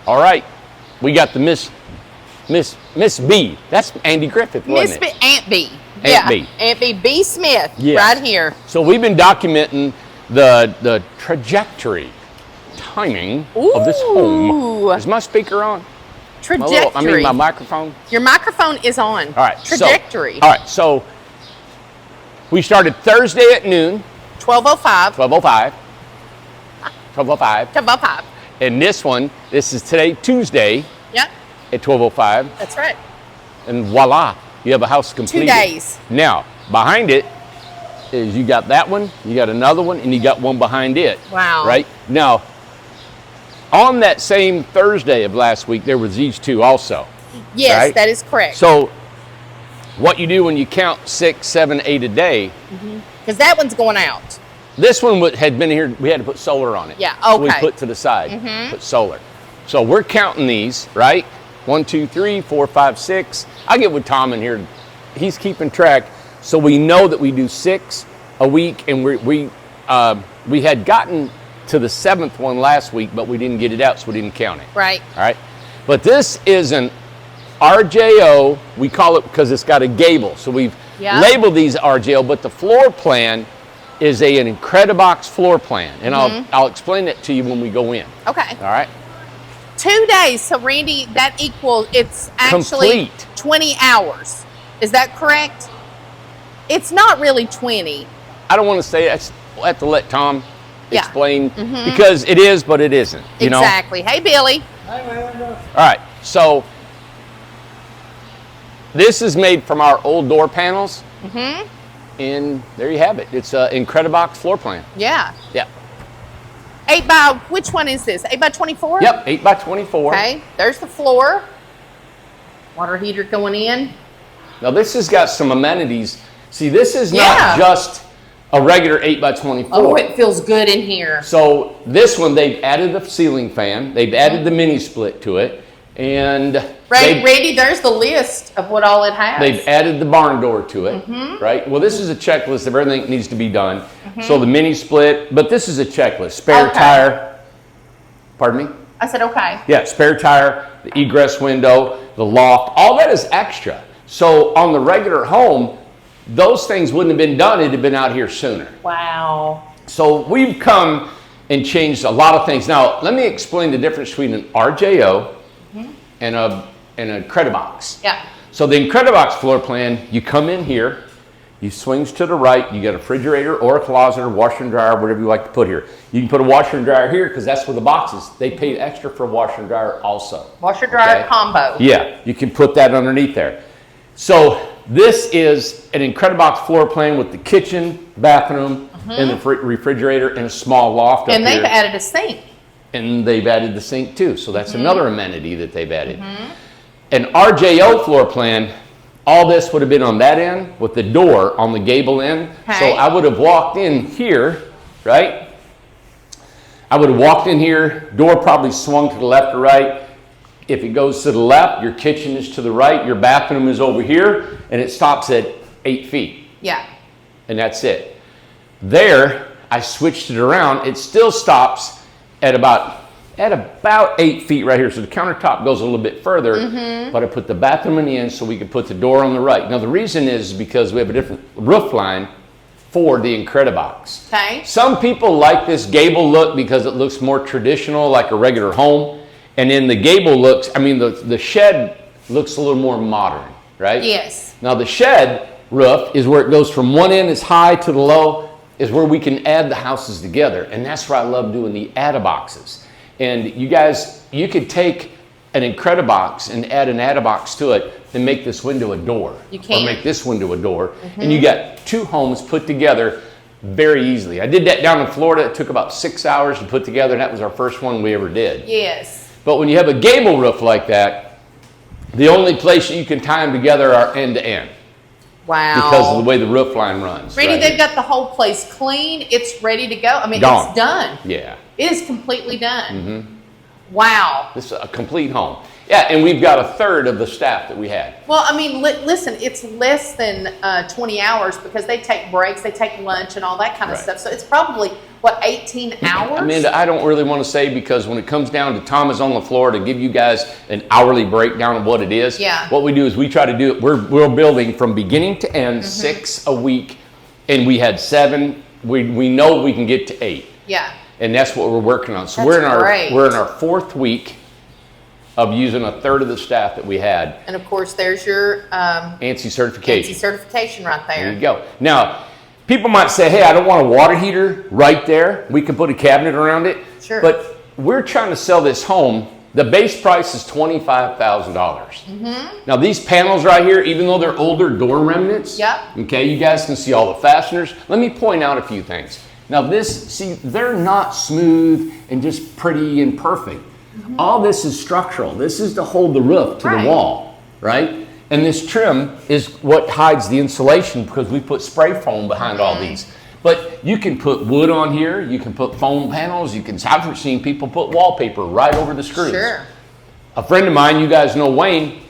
All right, we got the Miss B. That's Andy Griffith, wasn't it? Aunt B. Aunt B. Aunt B Smith, yes. right here. So we've been documenting the trajectory, timing of this home. Is my speaker on? Trajectory. My microphone. Your microphone is on. All right. Trajectory. So we started Thursday at noon. 12:05. 12:05. 12:05. 12:05. And this is today, Tuesday. Yep. At 12:05. That's right. And voila, you have a house completed. 2 days. Now, behind it is you got that one, you got another one, and you got one behind it. Wow. Right? Now, on that same Thursday of last week, there was these two also. Yes, right? that is correct. So, what you do when you count 6, 7, 8 a day. Because that one's going out. This one had been here, we had to put solar on it. Yeah, okay. So we put to the side, put solar. So we're counting these, right? 1, 2, 3, 4, 5, 6. I'll get with Tom in here. He's keeping track. So we know that we do 6 a week, and we had gotten to the 7th one last week, but we didn't get it out, so we didn't count it. Right. All right. But this is an RJO. We call it because it's got a gable. So we've labeled these RJO, but the floor plan is an Incredibox floor plan, and I'll explain it to you when we go in. Okay. All right. 2 days. So Randy, that equals, it's actually complete 20 hours. Is that correct? It's not really 20. I don't want to say it. We'll have to let Tom explain because it is, but it isn't. You exactly. know? Hey, Billy. All right. So this is made from our old door panels. And there you have it. It's an Incredibox floor plan. Yeah. Yeah. 8 by, which one is this? 8 by 24? Yep, 8 by 24. Okay, there's the floor. Water heater going in. Now this has got some amenities. See, this is not just a regular 8 by 24. Oh, it feels good in here. So this one, they've added the ceiling fan. They've added the mini split to it. And Randy, there's the list of what all it has. They've added the barn door to it, right? Well, this is a checklist of everything that needs to be done. So the mini split, but this is a checklist. Spare tire. Pardon me? I said okay. Yeah, spare tire, the egress window, the loft, all that is extra. So on the regular home, those things wouldn't have been done. It'd have been out here sooner. Wow. So we've come and changed a lot of things. Now, let me explain the difference between an RJO and a Incredibox. Yeah. So the Incredibox floor plan, you come in here, you swings to the right, you got a refrigerator or a closet or washer and dryer, whatever you like to put here. You can put a washer and dryer here because that's where the box is. They paid extra for a washer and dryer also. Washer dryer combo. Yeah, you can put that underneath there. So this is an Incredibox floor plan with the kitchen, bathroom, and the refrigerator and a small loft up here. And they've added a sink. And they've added the sink too. So that's another amenity that they've added. An RJO floor plan, all this would have been on that end with the door on the gable end. Okay. So I would have walked in here, right? I would have walked in here, door probably swung to the left or right. If it goes to the left, your kitchen is to the right, your bathroom is over here, and it stops at 8 feet. Yeah. And that's it. There, I switched it around. It still stops at about 8 feet right here. So the countertop goes a little bit further, but I put the bathroom in the end so we could put the door on the right. Now the reason is because we have a different roof line for the Incredibox. Okay. Some people like this gable look because it looks more traditional, like a regular home. And then the gable looks, I mean, the shed looks a little more modern, right? Yes. Now the shed roof is where it goes from one end is high to the low, is where we can add the houses together. And that's where I love doing the add-a-boxes. And you guys, you could take an Incredibox and add an add-a-box to it and make this window a door. You can. Or make this window a door. And you got 2 homes put together very easily. I did that down in Florida. It took about 6 hours to put together, and that was our first one we ever did. Yes. But when you have a gable roof like that, the only place you can tie them together are end to end. Wow. Because of the way the roof line runs. Randy, right? they've got the whole place clean. It's ready to go. I mean, Gone. It's done. Yeah. It is completely done. Wow. This is a complete home. Yeah, and we've got a third of the staff that we had. Well, I mean, listen, it's less than 20 hours because they take breaks, they take lunch and all that kind of stuff. So it's probably what, 18 hours? Amanda, I don't really want to say, because when it comes down to Tom is on the floor to give you guys an hourly breakdown of what it is. Yeah. What we do is we try to do it. We're building from beginning to end, 6 a week, and we had 7. We know we can get to 8. Yeah. And that's what we're working on. So That's great. we're in our 4th week of using a third of the staff that we had. And of course, there's your ANSI certification. ANSI certification right there. There you go. Now, people might say, hey, I don't want a water heater right there. We can put a cabinet around it. Sure. But we're trying to sell this home. The base price is $25,000. Now, these panels right here, even though they're older door remnants, okay, you guys can see all the fasteners. Let me point out a few things. Now, they're not smooth and just pretty and perfect. All this is structural. This is to hold the roof to the wall, right? And this trim is what hides the insulation, because we put spray foam behind all these. But you can put wood on here. You can put foam panels. I've seen people put wallpaper right over the screws. Sure. A friend of mine, you guys know Wayne,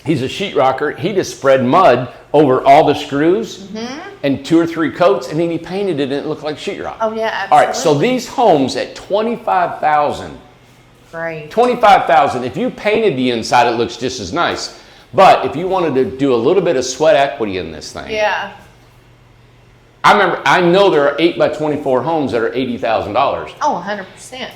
he's a sheetrocker. He just spread mud over all the screws and 2 or 3 coats, and then he painted it and it looked like sheetrock. Oh, yeah, absolutely. All right, so these homes at $25,000. Great. $25,000. If you painted the inside, it looks just as nice. But if you wanted to do a little bit of sweat equity in this thing, Yeah. I know there are 8x24 homes that are $80,000. Oh, 100%.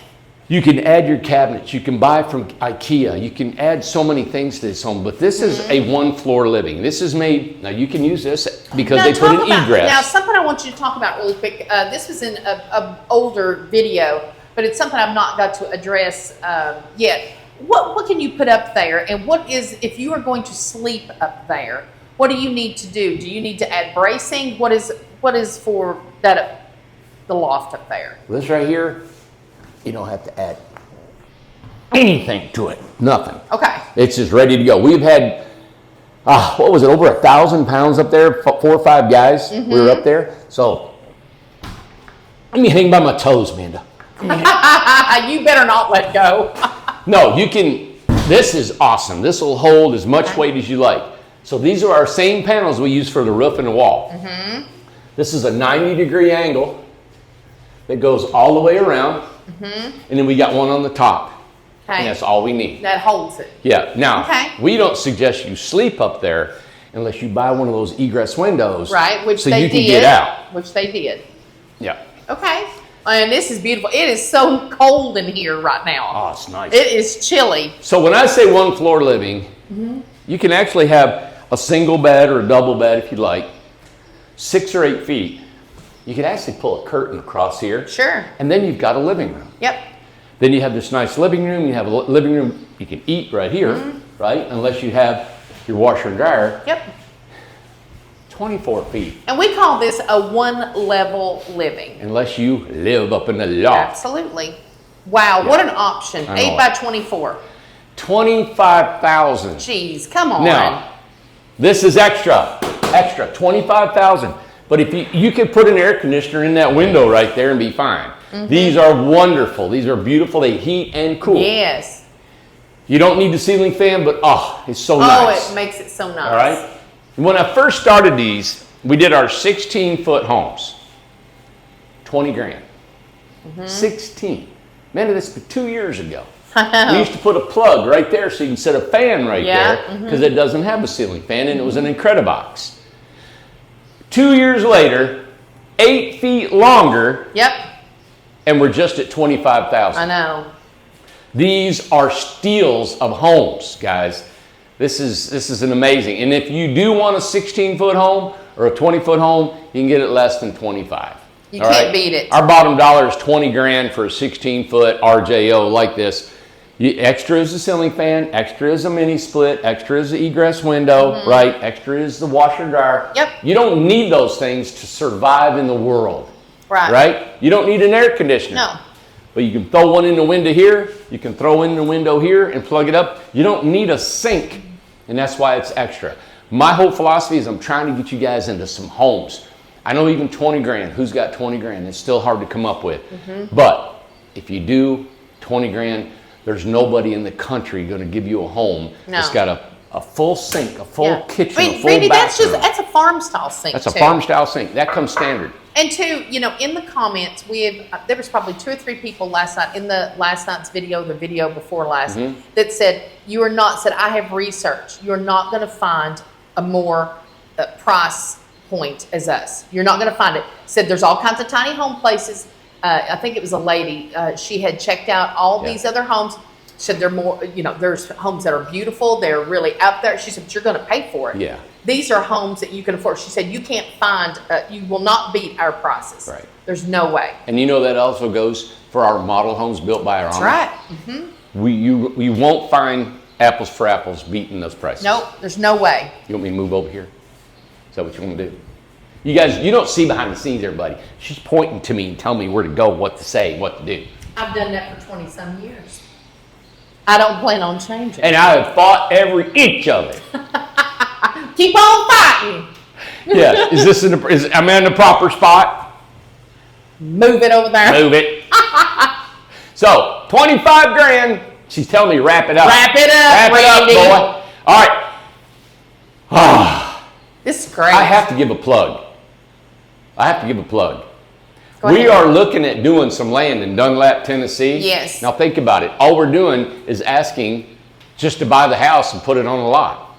You can add your cabinets. You can buy from IKEA. You can add so many things to this home. But this is a 1-floor living. This is made, now you can use this because they put an egress. Now, something I want you to talk about really quick. This was in an older video, but it's something I've not got to address yet. What can you put up there? And what is, if you are going to sleep up there, what do you need to do? Do you need to add bracing? What is for that the loft up there? This right here, you don't have to add anything to it. Nothing. Okay. It's just ready to go. We've had, what was it, over 1,000 pounds up there, 4 or 5 guys. We were up there. So, let me hang by my toes, Amanda. You better not let go. No, you can, this is awesome. This will hold as much weight as you like. So these are our same panels we use for the roof and the wall. This is a 90-degree angle that goes all the way around. And then we got one on the top. Okay. And that's all we need. That holds it. Yeah. Now, we don't suggest you sleep up there unless you buy one of those egress windows. Right, which so they you can did. get out. Which they did. Yeah. Okay. And this is beautiful. It is so cold in here right now. Oh, it's nice. It is chilly. So when I say 1-floor living, you can actually have a single bed or a double bed if you like, 6 or 8 feet. You could actually pull a curtain across here. Sure. And then you've got a living room. Yep. Then you have this nice living room. You have a living room you can eat right here, right? Unless you have your washer and dryer. Yep. 24 feet. And we call this a 1-level living. Unless you live up in the loft. Absolutely. Wow, what an option. 8x24. $25,000. Jeez, come on. Now, this is extra, $25,000. But if you could put an air conditioner in that window right there and be fine. These are wonderful. These are beautiful. They heat and cool. Yes. You don't need the ceiling fan, but it's so nice. Oh, it makes it so nice. All right. When I first started these, we did our 16-foot homes. 20 grand. 16. Man, this was 2 years ago. We used to put a plug right there so you can set a fan right there because it doesn't have a ceiling fan, and it was an Incredibox. 2 years later, 8 feet longer. Yep. And we're just at $25,000. I know. These are steals of homes, guys. This is an amazing. And if you do want a 16-foot home or a 20-foot home, you can get it less than 25. You can't beat it. Our bottom dollar is 20 grand for a 16-foot RJO like this. Extra is the ceiling fan, extra is a mini split, extra is the egress window, right? Extra is the washer and dryer. Yep. You don't need those things to survive in the world. Right. Right? You don't need an air conditioner. No. But you can throw one in the window here, you can throw in the window here and plug it up. You don't need a sink, and that's why it's extra. My whole philosophy is I'm trying to get you guys into some homes. I know even 20 grand, who's got 20 grand? It's still hard to come up with. But if you do 20 grand, there's nobody in the country going to give you a home that's got a full sink, a full kitchen, a full Randy, bathroom. that's a farm style sink. That's a farm style sink. That comes standard. And two, you know, in the comments, there was probably 2 or 3 people last night in the last night's video, the video before last, that said, I have researched. You're not going to find a more price point as us. You're not going to find it. Said there's all kinds of tiny home places. I think it was a lady. She had checked out all these other homes. Said they're more, you know, there's homes that are beautiful. They're really out there. She said, but you're going to pay for it. Yeah. These are homes that you can afford. She said, you can't find, you will not beat our prices. Right. There's no way. And you know that also goes for our model homes built by our owners. That's right. We won't find apples for apples beating those prices. Nope, there's no way. You want me to move over here? Is that what you want to do? You guys, you don't see behind the scenes, everybody. She's pointing to me and telling me where to go, what to say, what to do. I've done that for 20-some years. I don't plan on changing. And I have fought every inch of it. Keep on fighting. Yeah. Am I in the proper spot? Move it over there. Move it. So, 25 grand. She's telling me wrap it up. Wrap it up, Randy. Boy. All right. This is great. I have to give a plug. Go We ahead. are looking at doing some land in Dunlap, Tennessee. Yes. Now think about it. All we're doing is asking just to buy the house and put it on a lot.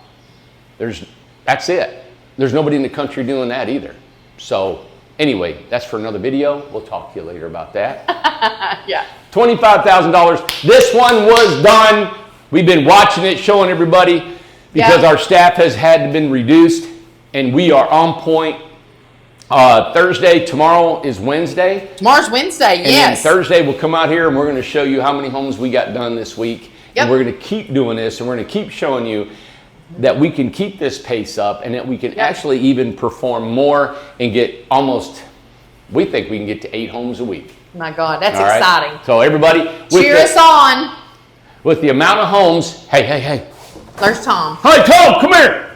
That's it. There's nobody in the country doing that either. So anyway, that's for another video. We'll talk to you later about that. Yeah. $25,000. This one was done. We've been watching it, showing everybody because our staff has had been reduced and we are on point. Thursday, tomorrow is Wednesday. Tomorrow's Wednesday, And yes. then Thursday we'll come out here and we're going to show you how many homes we got done this week. Yep. And we're going to keep doing this and we're going to keep showing you that we can keep this pace up and that we can actually even perform more and get we think we can get to 8 homes a week. My God, that's All right? exciting. So everybody, Cheer us on. with the amount of homes, hey. There's Tom. Hey, Tom, come here.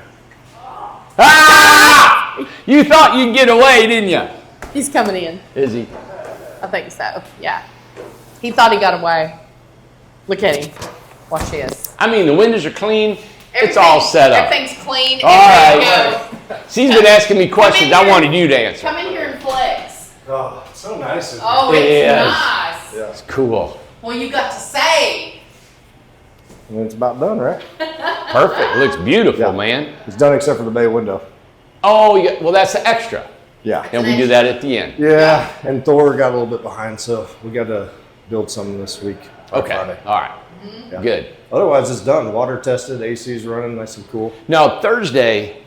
Ah! You thought you'd get away, didn't you? He's coming in. Is he? I think so, yeah. He thought he got away. Look at him. Watch this. I mean, the windows are clean. It's all set up. Everything's clean. All right. She's been asking me questions. I here. wanted you to answer. Come in here and flex. Oh, it's so nice. Oh, it's Yes. nice. Yeah. It's cool. Well, you got to say. And it's about done, right? Perfect. It looks beautiful, Yeah. man. It's done except for the bay window. Oh, yeah. Well, that's the extra. Yeah. And we do that at the end. Yeah, and Thor got a little bit behind, so we got to build some this week. Or Okay. Friday. All right. Yeah. Good. Otherwise, it's done. Water tested, AC's running nice and cool. Now, Thursday,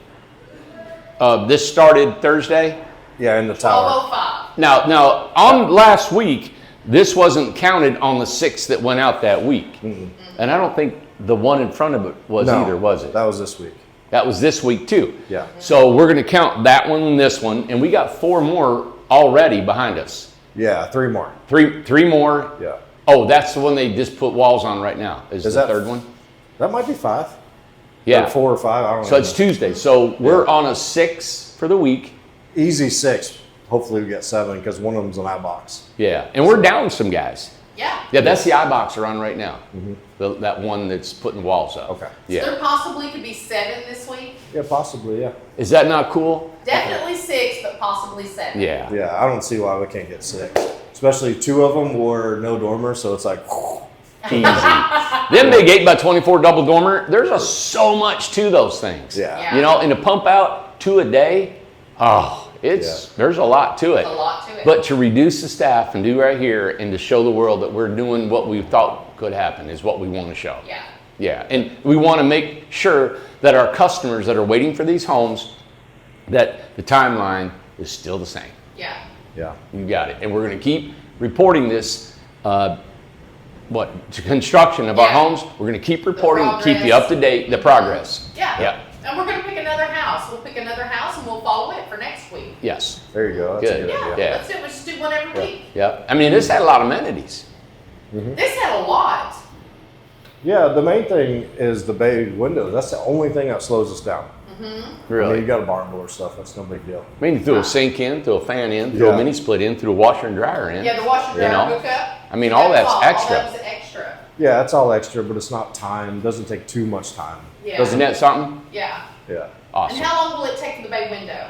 this started Thursday. Yeah, in the tower. 12:05. Now, on last week, this wasn't counted on the 6 that went out that week. And I don't think the one in front of it was No, either, was it? That was this week. That was this week too. Yeah. So we're going to count that one and this one, and we got 4 more already behind us. Yeah, 3 more. Three more. Yeah. Oh, that's the one they just put walls on right now. Is the that third one? That might be 5. Yeah. Or 4 or 5. I don't know. So it's Tuesday. So we're on a 6 for the week. Easy 6. Hopefully we get 7 because one of them's an iBox. Yeah, and we're down some guys. Yeah. Yeah, that's the iBox are on right now. That one that's putting walls up. Okay. Yeah. There possibly could be 7 this week. Yeah, possibly, yeah. Is that not cool? Definitely 6, but possibly 7. Yeah. Yeah, I don't see why we can't get 6. Especially 2 of them were no dormer, so it's like, Easy. Them big 8x24 double dormer, there's so much to those things. yeah. You know, and to pump out 2 a day, there's a lot to it. A lot to it. But to reduce the staff and do right here and to show the world that we're doing what we thought could happen is what we want to show. Yeah. Yeah, and we want to make sure that our customers that are waiting for these homes, that the timeline is still the same. Yeah. Yeah. You got it. And we're going to keep reporting this, construction of our Yeah. homes. We're going to keep reporting, keep you progress. up to date, the progress. Yeah. Yeah. And we're going to pick another house. We'll pick another house and we'll follow it for next week. Yes. There you go. That's Good. a good Yeah. idea. Yeah. Let's do it. We'll just do one every week. Yeah. I mean, this had a lot of amenities. This had a lot. Yeah, the main thing is the bay windows. That's the only thing that slows us down. I mean, Really. you got a barn door stuff. That's no big deal. I mean, you throw a sink in, throw a fan in, throw a Yeah. mini split in, throw a washer and dryer in. Yeah, the washer You dryer know? hookup. I mean, all that's extra. All that was extra. Yeah, it's all extra, but it's not time. Doesn't take too much time. Yeah. Isn't that something? Yeah. Yeah. And Awesome. how long will it take for the bay window?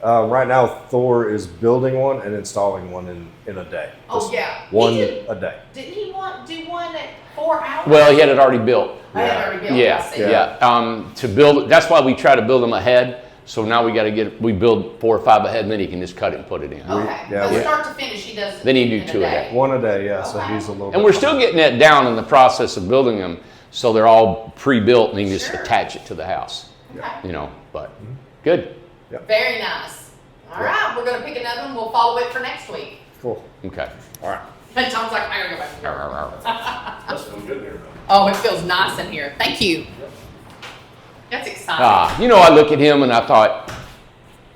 Right now, Thor is building one and installing one in a day. Oh, yeah. One a day. Didn't he do one at 4 hours? Well, he had it already built. I had it already built. Yeah, I see. yeah. To build, that's why we try to build them ahead. So now we build 4 or 5 ahead, and then he can just cut it and put it in. Okay. Yeah, But start to finish, he does. Then you do in 2 a day. One a day, yeah. So Okay. he's a little. And we're still getting that down in the process of building them, so they're all pre-built, and you can just Sure. attach it to the house. Okay. You know, but good. Very nice. All right, we're going to pick another one. We'll follow it for next week. Cool. Okay. All right. And Tom's like, I gotta go back to work. That's been good here. Oh, it feels nice in here. Thank you. That's exciting. You know, I look at him and I thought,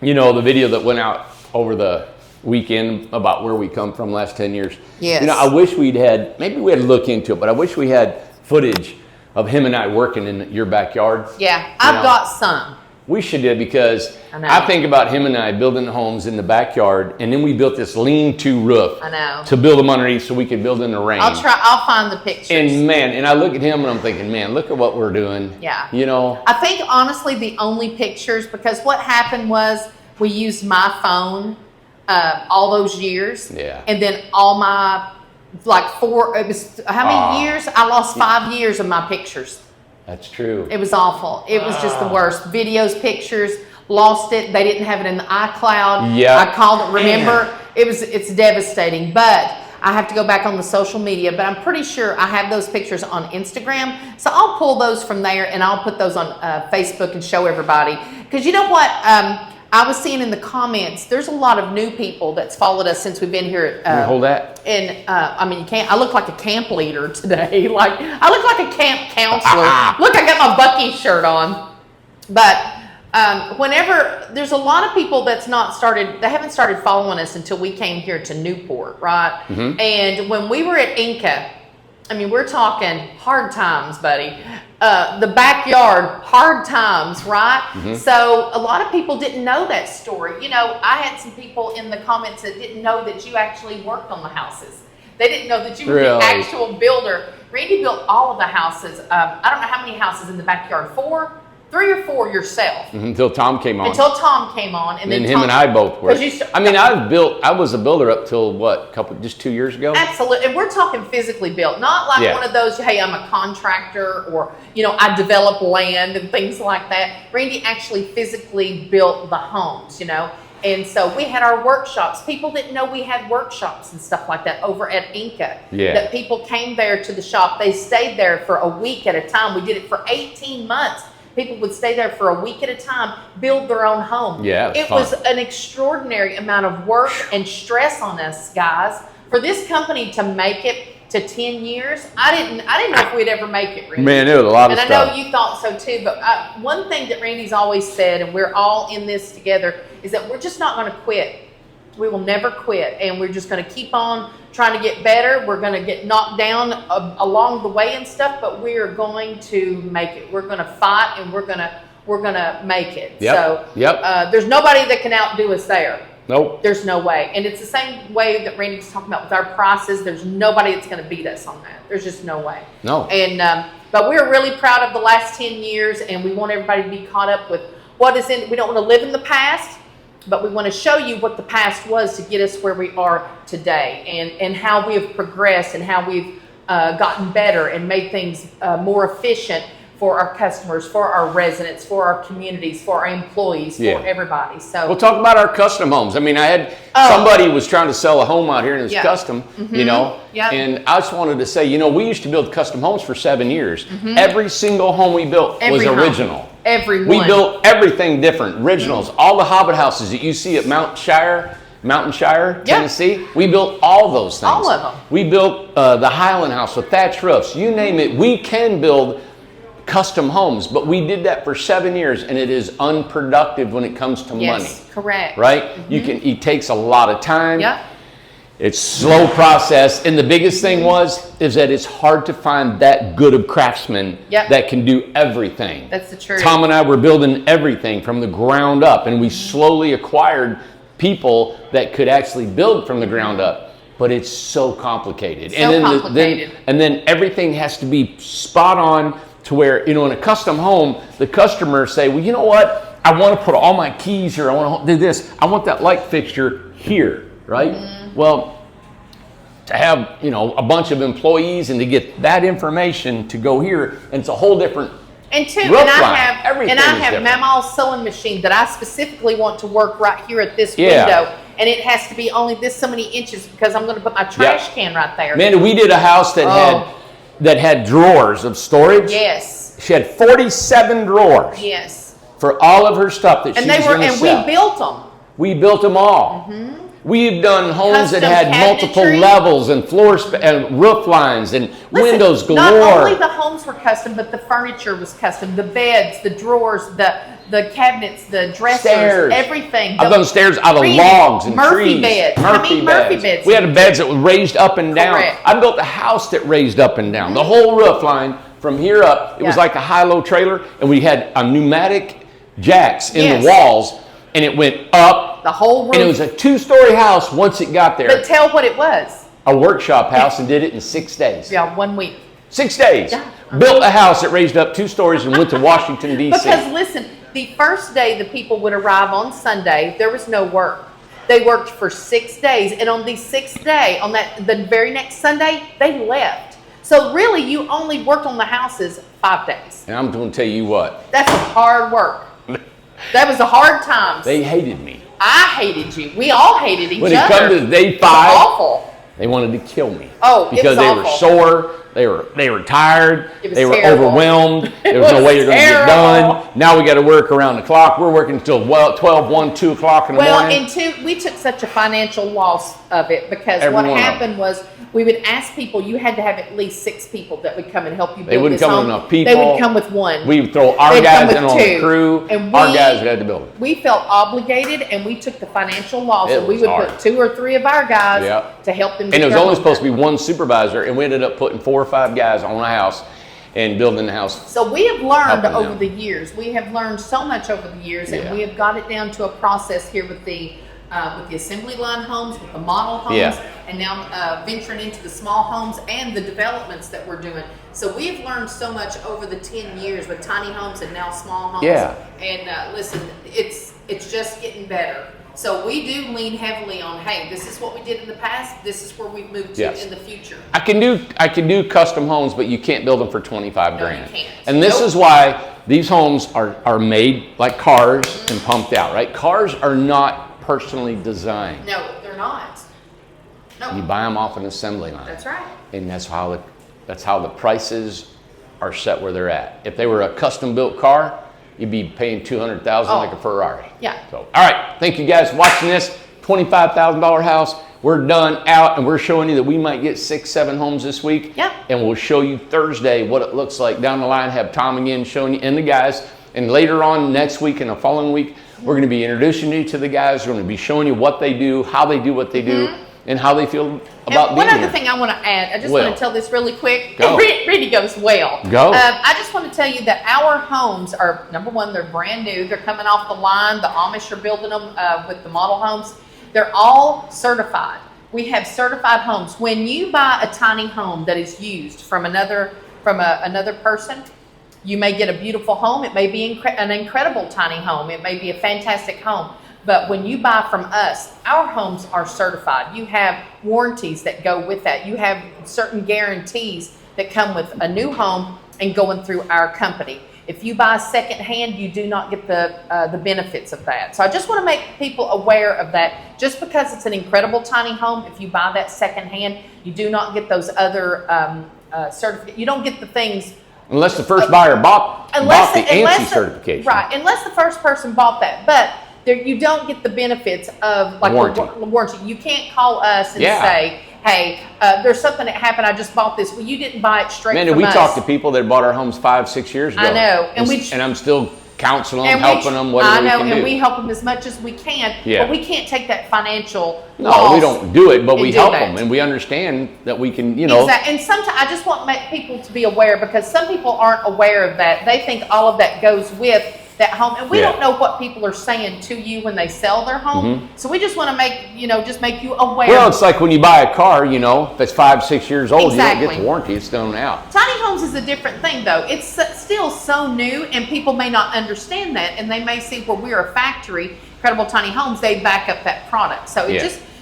you know, the video that went out over the weekend about where we come from last 10 years. Yes. You know, I wish maybe we had to look into it, but I wish we had footage of him and I working in your backyard. Yeah, I've know. got some. We should do, because I know. I think about him and I building homes in the backyard, and then we built this lean-to roof I know. to build them underneath so we could build in the rain. I'll find the pictures. And man, and I look at him and I'm thinking, man, look at what we're doing. Yeah. You know, I think honestly the only pictures, because what happened was we used my phone all those years. Yeah. And then all my, it was, how many years? I lost 5 years of my pictures. that's true. It was awful. It was just the worst. Videos, pictures, lost it. They didn't have it in the iCloud. Yeah. I called it. Remember, it's devastating. But I have to go back on the social media. But I'm pretty sure I have those pictures on Instagram. So I'll pull those from there and I'll put those on Facebook and show everybody. Because you know what? I was seeing in the comments, there's a lot of new people that's followed us since we've been here. Can you hold that? And I mean, you can't. I look like a camp leader today. Like I look like a camp counselor. Look, I got my Bucky shirt on. But whenever there's a lot of people they haven't started following us until we came here to Newport, right? Mm-hmm. And when we were at Inca, I mean, we're talking hard times, buddy. The backyard, hard times, right? Mm-hmm. So a lot of people didn't know that story. You know, I had some people in the comments that didn't know that you actually worked on the houses. They didn't know that you were the Really? actual builder. Randy built all of the houses. I don't know how many houses in the backyard. 3 or 4 yourself. Until Tom came on. Until Tom came on, and then him Tom, and I both were. 'cause you I mean, I was a builder up till just 2 years ago? Absolutely, and we're talking physically built, not like Yeah. one of those, hey, I'm a contractor, or, you know, I develop land and things like that. Randy actually physically built the homes, you know, and so we had our workshops. People didn't know we had workshops and stuff like that over at Inca. Yeah. That people came there to the shop. They stayed there for a week at a time. We did it for 18 months. People would stay there for a week at a time, build their own home. Yeah, it fun. was an extraordinary amount of work and stress on us guys for this company to make it to 10 years. I didn't know if we'd ever make it, Randy. Man, it was a lot of and stuff. I know you thought so too, but one thing that Randy's always said, and we're all in this together, is that we're just not going to quit. We will never quit, and we're just going to keep on trying to get better. We're going to get knocked down along the way and stuff, but we are going to make it. We're going to fight, and we're going to make it. Yep. So there's nobody that can outdo us there. Nope. There's no way. And it's the same way that Randy was talking about with our prices. There's nobody that's going to beat us on that. There's just no way. No. And but we're really proud of the last 10 years, and we want everybody to be caught up with what is in. We don't want to live in the past, but we want to show you what the past was to get us where we are today, and how we have progressed, and how we've gotten better and made things more efficient for our customers, for our residents, for our communities, for our employees, Yeah. for everybody. So We'll talk about our custom homes. I mean, I had somebody was trying to sell a home out here and it was Yeah. custom, you know, Yep. and I just wanted to say, you know, we used to build custom homes for 7 years. Every single home we built was home. original. Every We one. built everything different, originals. All the Hobbit houses that you see at Mountain Shire, Yeah. Tennessee, we built all those things. All of them. We built the Highland House with thatch roofs. You name it, we can build custom homes, but we did that for 7 years, and it is unproductive when it comes to money. Yes, correct. Right? It takes a lot of time. Yep. It's slow process, and the biggest thing is that it's hard to find that good of craftsmen Yep. that can do everything. That's the truth. Tom and I were building everything from the ground up, and we slowly acquired people that could actually build from the ground up. But it's so complicated. So complicated. And then everything has to be spot on to where, you know, in a custom home, the customers say, well, you know what? I want to put all my keys here. I want to do this. I want that light fixture here, right? Well, to have, you know, a bunch of employees and to get that information to go here, and it's a whole different And two, roof and I line. have Everything and I is have different. Mama's sewing machine that I specifically want to work right here at this Yeah. window, and it has to be only this so many inches because I'm going to put my trash can right there. Amanda, we did a house that had drawers of storage. Yes. She had 47 drawers Yes. for all of her stuff that And she they was were, going to and sell. we built them. We built them all. We've done homes that Custom had multiple cabinetry. levels and and roof lines and Listen, windows galore. Not only the homes were custom, but the furniture was custom. The beds, the drawers, the cabinets, the dressers, Stairs. everything. I've done stairs out of Really, logs and Murphy trees. beds. Murphy beds. We had beds that were raised up and down. Correct. I built a house that raised up and down. The whole roof line from here up, it was Yeah. like a high-low trailer, and we had a pneumatic jacks in Yes. the walls, and it went up. The whole roof. And it was a 2-story house once it got there. But tell what it was. A workshop house, and did it in 6 days. Yeah, 1 week. 6 days. Yeah. Built a house that raised up 2 stories and went to Washington, D.C. Because listen, the first day the people would arrive on Sunday, there was no work. They worked for 6 days, and on the 6th day, on the very next Sunday, they left. So really, you only worked on the houses 5 days. And I'm going to tell you what, That's hard work. That was the hard times. they hated me. I hated you. We all hated each When it other. come to day It was 5, awful. they wanted to kill me. Oh, it because was they were awful. sore, they were tired, It was they were terrible. overwhelmed. It There was no was way you're going to get terrible. done. Now we got to work around the clock. We're working until 12, 1, 2 o'clock in the Well, morning. and two, we took such a financial loss of it because Every what one of happened was we would ask people, you had to have at least 6 people that would come and help you build They wouldn't this come with home. enough people. They would come with one. We would throw our They'd come guys with in on the 2. crew. And Our guys had to build it. We felt obligated, and we took the financial loss, It and we was would hard. put 2 or 3 of our guys Yep. to help them. And it was only supposed to be one supervisor, and we ended up putting 4 or 5 guys on a house and building the house. So we have learned Helping over them. the years. We have learned so much over the years, and Yeah. we have got it down to a process here with the assembly line homes, with the model homes, Yeah. and now venturing into the small homes and the developments that we're doing. So we have learned so much over the 10 years with tiny homes and now small homes. Yeah. And listen, it's just getting better. So we do lean heavily on, hey, this is what we did in the past. This is where we've moved to Yes. in the future. I can do custom homes, but you can't build them for 25 No, you grand. can't. And this Nope. is why these homes are made like cars and pumped out, right? Cars are not personally designed. No, they're not. No, You buy them off an assembly line. that's right. And that's how the prices are set where they're at. If they were a custom built car, you'd be paying $200,000 like a Ferrari. Yeah. So, all right, thank you guys for watching this $25,000 house. We're done out, and we're showing you that we might get 6, 7 homes this week. Yep. And we'll show you Thursday what it looks like down the line. Have Tom again showing you and the guys. And later on next week and the following week, we're going to be introducing you to the guys. We're going to be showing you what they do, how they do what they do, and how they feel about And being one other here. thing I want to add, I just Well. want to tell this really quick. Go. It really goes well. Go. I just want to tell you that our homes are, number one, they're brand new. They're coming off the line. The Amish are building them with the model homes. They're all certified. We have certified homes. When you buy a tiny home that is used from another person, you may get a beautiful home. It may be an incredible tiny home. It may be a fantastic home. But when you buy from us, our homes are certified. You have warranties that go with that. You have certain guarantees that come with a new home and going through our company. If you buy secondhand, you do not get the benefits of that. So I just want to make people aware of that. Just because it's an incredible tiny home, if you buy that secondhand, you do not get those other certificates. You don't get the things. Unless the first buyer bought the ANSI certification. Right, unless the first person bought that. But you don't get the benefits of like Warranty. the warranty. You can't call us and Yeah. say, hey, there's something that happened. I just bought this. Well, you didn't buy it straight Man, from we us. talked to people that bought our homes 5, 6 years ago. I know, And I'm still counseling them, And helping them, whatever I know, we can and do. we help them as much as we can. Yeah. But we can't take that financial No, loss. we don't do it, but we and do help that. them, and we understand that we can, you know. Exactly. And sometimes I just want people to be aware, because some people aren't aware of that. They think all of that goes with that home. And we Yeah. don't know what people are saying to you when they sell their home. So we just want to make, just make you aware. Well, it's like when you buy a car, if it's 5-6 years old, you don't get the warranty, it's thrown out. Tiny homes is a different thing, though. It's still so new, and people may not understand that, and they may think, well, we're a factory, Incredible Tiny Homes, they back up that product. So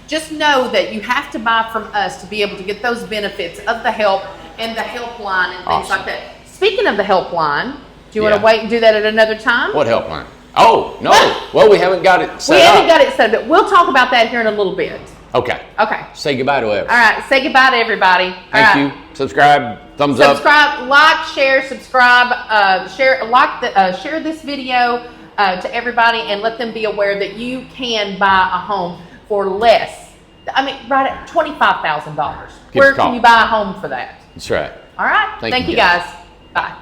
just know that you have to buy from us to be able to get those benefits of the help and the helpline and things like that. Speaking of the helpline, do you want to wait and do that at another time? What helpline? Oh, no. Well, we haven't got it set up. We haven't got it set up. We'll talk about that here in a little bit. Okay. Okay. Say goodbye to everyone. All right. Say goodbye to everybody. Thank you. Subscribe. Thumbs up. Subscribe, like, share, subscribe, share this video to everybody, and let them be aware that you can buy a home for less. I mean, right at $25,000. Where can you buy a home for that? That's right. All right. Thank you guys. Bye.